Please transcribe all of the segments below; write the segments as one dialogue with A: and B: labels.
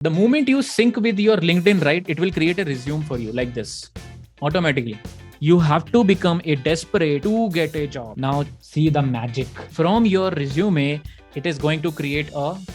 A: The moment you sync with your LinkedIn, right, it will create a resume for you like this automatically. You have to become a desperate to get a job. Now see the magic. From your resume, it is going to create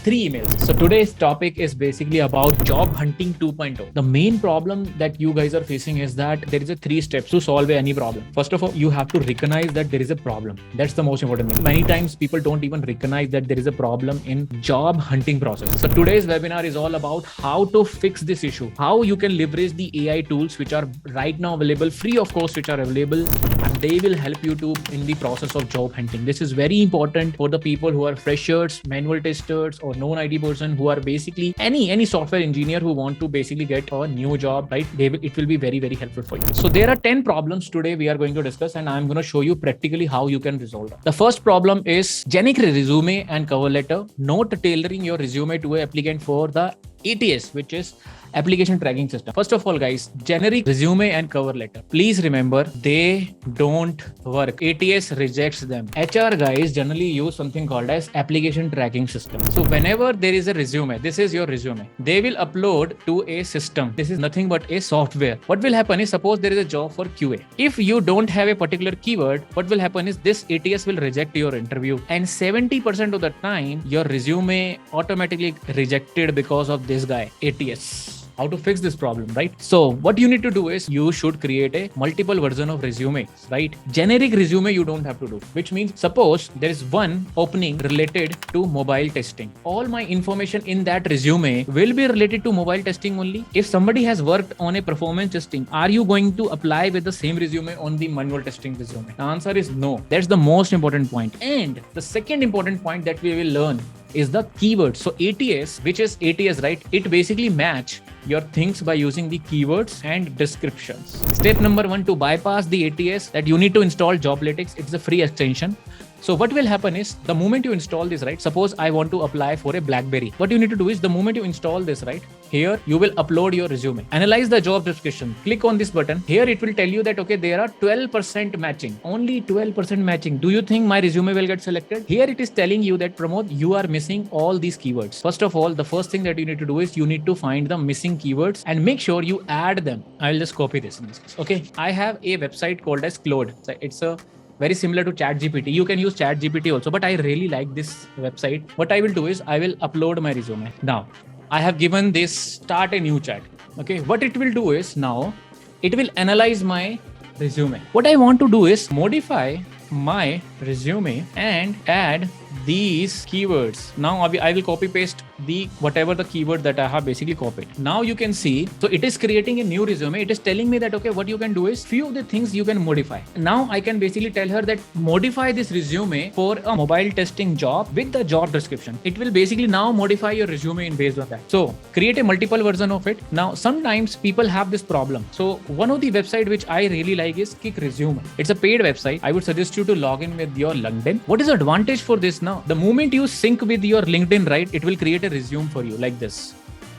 A: three emails. So today's topic is basically about job hunting 2.0. The main problem that you guys are facing is that there is a 3 steps to solve any problem. First of all, you have to recognize that there is a problem. That's the most important thing. Many times people don't even recognize that there is a problem in job hunting process. So today's webinar is all about how to fix this issue, how you can leverage the AI tools which are right now available, free of course, which are available, and they will help you to in the process of job hunting. This is very important for the people who are fresh manual testers or non-IT person who are basically any software engineer who want to basically get a new job, right? It will be very, very helpful for you. So there are 10 problems today we are going to discuss, and I'm going to show you practically how you can resolve them. The first problem is generic resume and cover letter, not tailoring your resume to an applicant for the ATS, which is application tracking system. First of all, guys, generic resume and cover letter, please remember, they don't work. ATS rejects them. HR guys generally use something called as application tracking system. So whenever there is a resume, this is your resume, they will upload to a system. This is nothing but a software. What will happen is, suppose there is a job for QA. If you don't have a particular keyword, what will happen is this ATS will reject your interview, and 70% of the time your resume automatically rejected because of this guy ATS. How to fix this problem, right? So what you need to do is you should create a multiple version of resume, right? Generic resume you don't have to do, which means suppose there is one opening related to mobile testing. All my information in that resume will be related to mobile testing only. If somebody has worked on a performance testing, are you going to apply with the same resume on the manual testing resume? The answer is no. That's the most important point. And the second important point that we will learn is the keyword. So ATS, which is ATS, right? It basically match your things by using the keywords and descriptions. Step number 1 to bypass the ATS, that you need to install Joblytics. It's a free extension. So what will happen is, the moment you install this, right? Suppose I want to apply for a BlackBerry. What you need to do is, the moment you install this, right? Here you will upload your resume. Analyze the job description. Click on this button. Here it will tell you that, okay, there are 12% matching. Only 12% matching. Do you think my resume will get selected? Here it is telling you that, Pramod, you are missing all these keywords. First of all, the first thing that you need to do is you need to find the missing keywords and make sure you add them. I'll just copy this in this case. Okay. I have a website called as Claude. It's a very similar to ChatGPT. You can use ChatGPT also, but I really like this website. What I will do is I will upload my resume. Now, I have given this start a new chat. Okay, what it will do is, now it will analyze my resume. What I want to do is modify my resume and add these keywords. Now I will copy paste the whatever the keyword that I have basically copied. Now you can see, so it is creating a new resume. It is telling me that, okay, what you can do is few of the things you can modify. Now I can basically tell her that modify this resume for a mobile testing job with the job description. It will basically now modify your resume in based on that. So create a multiple version of it. Now sometimes people have this problem. So one of the website which I really like is Kick Resume. It's a paid website. I would suggest you to log in with your LinkedIn. What is the advantage for this now? The moment you sync with your LinkedIn, right, it will create a resume for you like this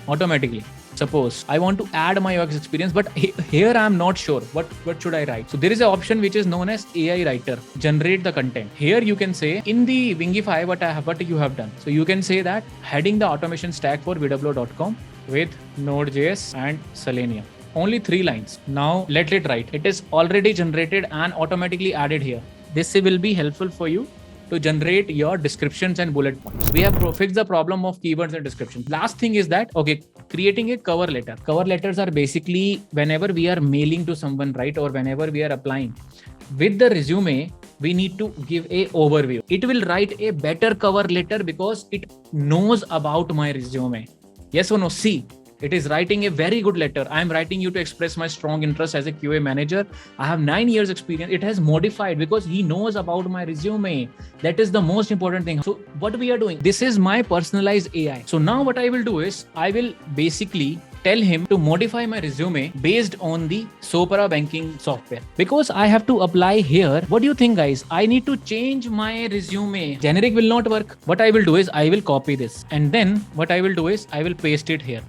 A: automatically. Suppose I want to add my UX experience, but here I'm not sure what should I write. So there is an option which is known as AI writer, generate the content. Here you can say in the Wingify what you have done. So you can say that heading the automation stack for vw.com with Node.js and Selenium. Only 3 lines. Now let it write. It is already generated and automatically added here. This will be helpful for you to generate your descriptions and bullet points. We have fixed the problem of keywords and descriptions. Last thing is that, okay, creating a cover letter. Cover letters are basically whenever we are mailing to someone, right, or whenever we are applying. With the resume, we need to give a overview. It will write a better cover letter because it knows about my resume. Yes or no? See, it is writing a very good letter. I am writing you to express my strong interest as a QA manager. I have 9 years experience. It has modified because he knows about my resume. That is the most important thing. So what we are doing, this is my personalized AI. So now what I will do is I will basically tell him to modify my resume based on the Sopra banking software. Because I have to apply here, what do you think, guys? I need to change my resume. Generic will not work. What I will do is I will copy this. And then what I will do is I will paste it here.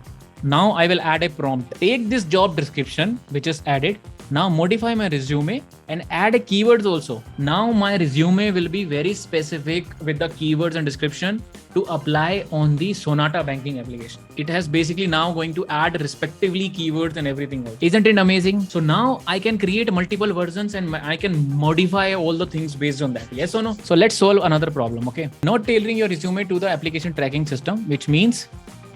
A: Now I will add a prompt. Take this job description, which is added, Now modify my resume and add keywords also. Now my resume will be very specific with the keywords and description to apply on the Sonata banking application. It has basically now going to add respectively keywords and everything else. Isn't it amazing? So now I can create multiple versions and I can modify all the things based on that. Yes or no? So let's solve another problem. Okay. Not tailoring your resume to the application tracking system, which means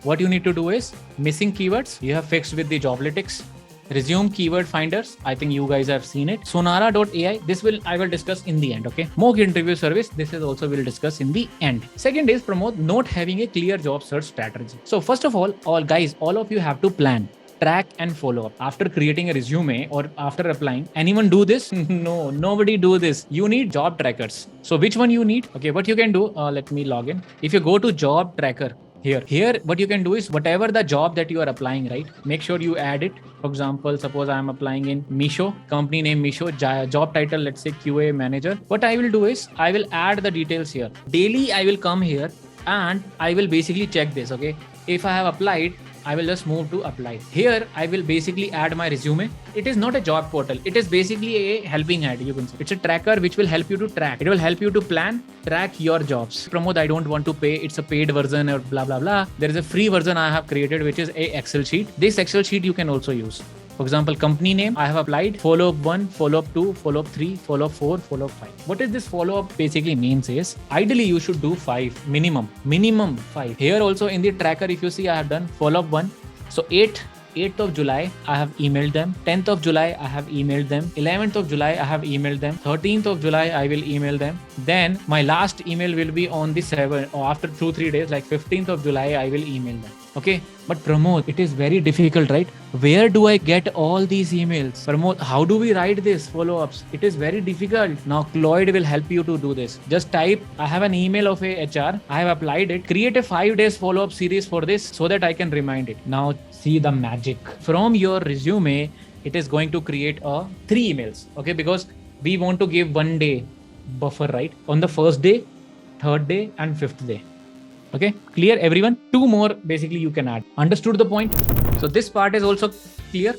A: what you need to do is missing keywords. You have fixed with the Joblytics. Resume keyword finders. I think you guys have seen it. Sonara.ai. I will discuss in the end. Okay. Mock interview service. This is also we'll discuss in the end. Second is promote not having a clear job search strategy. So first of all of you have to plan, track and follow up. After creating a resume or after applying, anyone do this? No, nobody do this. You need job trackers. So which one you need? Okay. What you can do, let me log in. If you go to job tracker, Here, what you can do is whatever the job that you are applying, right? Make sure you add it. For example, suppose I am applying in Misho, company name Misho, job title, let's say QA manager. What I will do is I will add the details here. Daily, I will come here and I will basically check this. Okay. If I have applied, I will just move to apply. Here, I will basically add my resume. It is not a job portal. It is basically a helping hand, you can say. It's a tracker which will help you to track. It will help you to plan, track your jobs. Pramod, I don't want to pay. It's a paid version or blah, blah, blah. There is a free version I have created, which is a Excel sheet. This Excel sheet you can also use. For example, company name, I have applied, follow-up 1, follow-up 2, follow-up 3, follow-up 4, follow-up 5. What is this follow-up basically means is, ideally you should do 5, minimum 5. Here also in the tracker, if you see, I have done follow-up 1. So 8th of July, I have emailed them. 10th of July, I have emailed them. 11th of July, I have emailed them. 13th of July, I will email them. Then my last email will be on the 7th or after 2-3 days, like 15th of July, I will email them. Okay. But Pramod, it is very difficult, right? Where do I get all these emails? Pramod, how do we write this follow-ups? It is very difficult. Now, Cloyd will help you to do this. Just type, I have an email of a HR. I have applied it. Create a 5 days follow-up series for this so that I can remind it. Now, see the magic. From your resume, it is going to create 3 emails. Okay, because we want to give 1 day buffer, right? On the first day, 3rd day, and 5th day. Okay, clear everyone? 2 more basically you can add. Understood the point? So this part is also clear.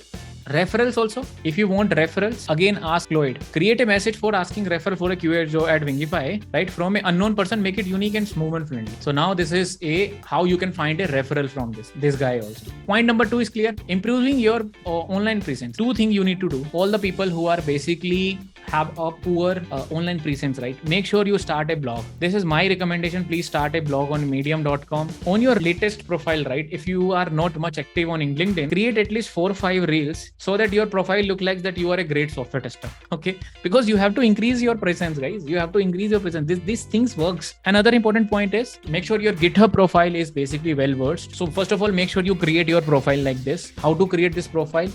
A: Referrals also. If you want referrals, again ask Cloyd. Create a message for asking refer for a QA job at Wingify, right? From an unknown person, make it unique and smooth and friendly. So now this is how you can find a referral from this guy also. Point number 2 is clear. Improving your online presence. 2 things you need to do. All the people who are basically have a poor online presence, right? Make sure you start a blog. This is my recommendation. Please start a blog on medium.com. On your latest profile, right? If you are not much active on LinkedIn, create at least 4 or 5 reels so that your profile look like that you are a great software tester. Okay. Because you have to increase your presence, guys. You have to increase your presence. These things works. Another important point is make sure your GitHub profile is basically well versed. So first of all, make sure you create your profile like this. How to create this profile?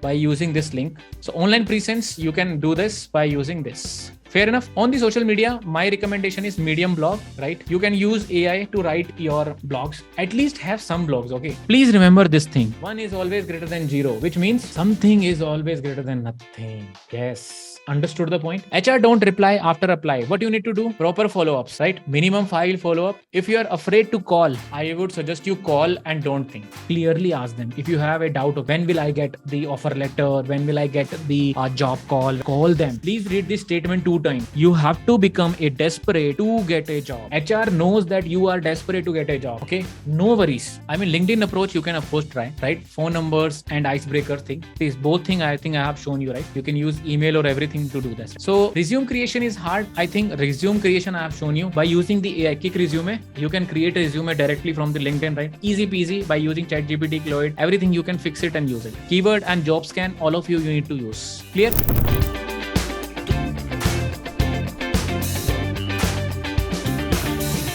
A: By using this link. So online presence, you can do this by using this. Fair enough. On the social media, my recommendation is Medium blog, right? You can use AI to write your blogs. At least have some blogs, okay? Please remember this thing. 1 is always greater than 0, which means something is always greater than nothing. Yes. Understood the point? HR don't reply after apply. What you need to do? Proper follow-ups, right? Minimum 5 follow-up. If you are afraid to call, I would suggest you call and don't think. Clearly ask them. If you have a doubt of when will I get the offer letter, when will I get the job call them. Please read this statement 2 times. You have to become a desperate to get a job. HR knows that you are desperate to get a job. Okay? No worries. I mean, LinkedIn approach, you can of course try, right? Phone numbers and icebreaker thing. These both things I think I have shown you, right? You can use email or everything to do this. So resume creation is hard. I think resume creation I have shown you by using the AI Kick Resume. You can create a resume directly from the LinkedIn, right? Easy peasy by using ChatGPT, Cloyd, everything you can fix it and use it. Keyword and job scan, all of you need to use. Clear?